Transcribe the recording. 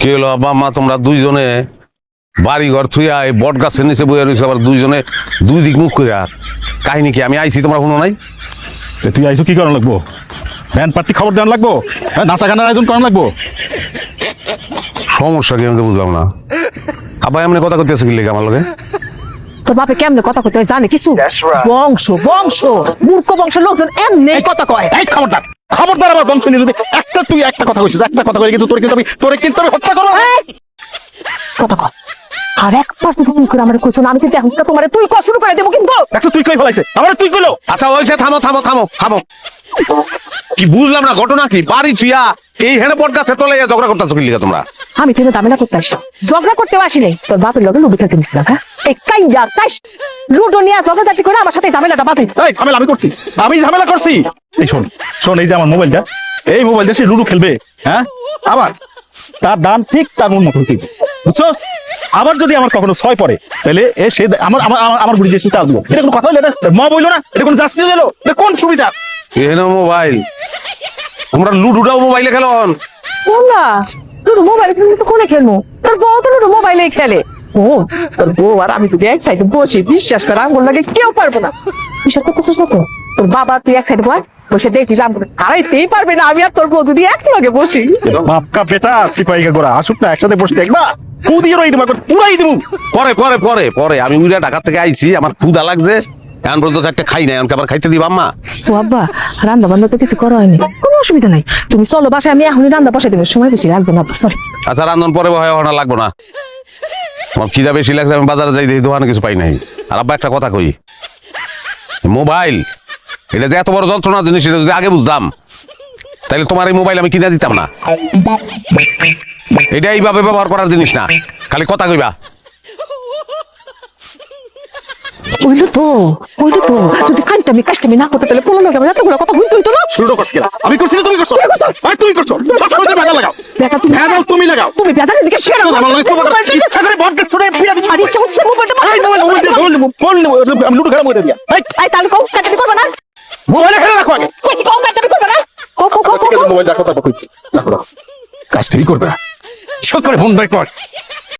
কি হলো আব্বা মা তোমরা দুইজনে বাড়ি ঘর থুইয়া এই বট গাছের নিচে বইয়া রয়েছে আবার দুইজনে দুই দিক মুখ করিয়া কাহিনী কি আমি আইছি তোমরা শুনো নাই? তুই আইসো কি করানো লাগবো? ব্যান্ড পার্টি খবর দেওয়ান লাগবো, নাচা গানের আয়োজন করানো লাগবো। সমস্যা কি আমি তো বুঝলাম না। আব্বা এমনি কথা করতেছে কি লেগে আমার লগে? তোর বাপে কেমনে কথা কইতে হয় জানে কিছু? বংশ বংশ মূর্খ বংশের লোকজন এমনি কথা কয়। এই খবরদার খবরদার, আমার বংশ নিয়ে যদি তুই একটা কথা কইছিস, একটা কথা কই কিন্তু তোরে কিন্তু আমি হত্যা করবো। কথা কয় আর এক পাশ তুমি করে আমার কইছ না, আমি কিন্তু এখন তোমার তুই কষ্ট শুরু করে দেবো কিন্তু। দেখছো তুই কই ফলাইছে আমার, তুই কইলো। আচ্ছা ওইসে থামো থামো থামো থামো, কি বুঝলাম না ঘটনা কি? বাড়ি থুইয়া এই হেনে বট গাছে তলে ঝগড়া করতেছো কি লিগা তোমরা? আমি তো ঝামেলা করতে আসি, ঝগড়া করতেও আসি নাই, তোর বাপের লগে লুডু খেলতে নিছিলাম। হ্যাঁ এই কাইন্ডা কাইস লুডো নিয়ে ঝগড়াঝাটি করে আমার সাথে ঝামেলাটা বাঁধাই। এই ঝামেলা আমি করছি, আমি ঝামেলা করছি? এই শোন শোন, এই যে আমার মোবাইলটা, এই মোবাইল দিয়ে সে লুডো খেলবে, হ্যাঁ আবার তার দান ঠিক তার মন মতো ঠিক, বুঝছো? আবার যদি আমার কখনো ছয় পড়ে তাহলে সে আমার আমার আমার বুড়ি দিয়ে সে তাল দিল। এটা কোনো কথা হলো? এটা মা বইলো না, এটা কোনো জাস্টিস হলো? এটা কোন সুবিচার? এনে মোবাইল তোমরা লুডুটাও মোবাইলে খেলো? না লুডো মোবাইলে তো কোনে খেলবো? তোর বউ তো লুডো মোবাইলে খেলে। ও তোর বউ আর আমি যদি এক সাইডে বসে বিশ্বাস করে আঙ্গুল লাগে কেউ পারবো না। বিশ্বাস করতেছিস না তো? তোর বাবা তুই এক সাইডে বসে দেখবি যে আঙ্গুল হারাইতেই পারবে না, আমি আর তোর বউ যদি একলগে বসি। বাপকা বেটা সিপাহী গোরা আসুক না, একসাথে বসে দেখবা পুদিয়ে রই দেবো, পুরাই দেবো। পরে পরে পরে পরে আমি উড়া ঢাকা থেকে আইছি, আমার ক্ষুধা লাগছে, এখন পর্যন্ত একটা খাই নাই, এখন আবার খাইতে দিবা আম্মা? ও আব্বা রান্না বান্না তো কিছু করা হয়নি, কোনো অসুবিধা নাই, তুমি চলো বাসায়, আমি এখনই রান্না বসাই দেবো, সময় বেশি লাগবে না। সরি আচ্ছা রান্ধন পরে হয় না লাগবো না, আমার খিদা বেশি লাগছে, আমি বাজারে যাই দেখি দোকানে কিছু পাই নাই। আর আব্বা একটা কথা কই, মোবাইল এটা যে এত বড় যন্ত্রণা জিনিস, এটা যদি আগে বুঝতাম তাহলে তোমার এই মোবাইল আমি কিনে দিতাম না। এটা এইভাবে ব্যবহার করার জিনিস না, খালি কথা কইবা। ওইলো তো যদি কাজটামি না করতে তাহলে কোনো লোক আমার এতগুলো কথা হইতো হইতো না। শুরু করছ কেন? আমি করছি না তুমি করছো? আর তুই করছো? সবসময় তুমি ভেজাল লাগাও, দেখা তুমি ভেজাল তুমি লাগাও। তুমি বেজারের দিকে শেয়ার করো, আমার লগে ইচ্ছা করে বডকাস্ট করে ফিরে আমি আর ইচ্ছা হচ্ছে মোবাইলটা এই মোবাইল আমি লুডো খেলা মরে দিয়া। আই তাহলে কও কাটাবি করবে না, মোবাইলে খেলা রাখো আগে। কইছি কও কাটাবি করবে না। ঠিক আছে মোবাইল রাখো, তারপর কইছি রাখো। কাজটাই করবে না, সব করে ফোন ব্যাক কর।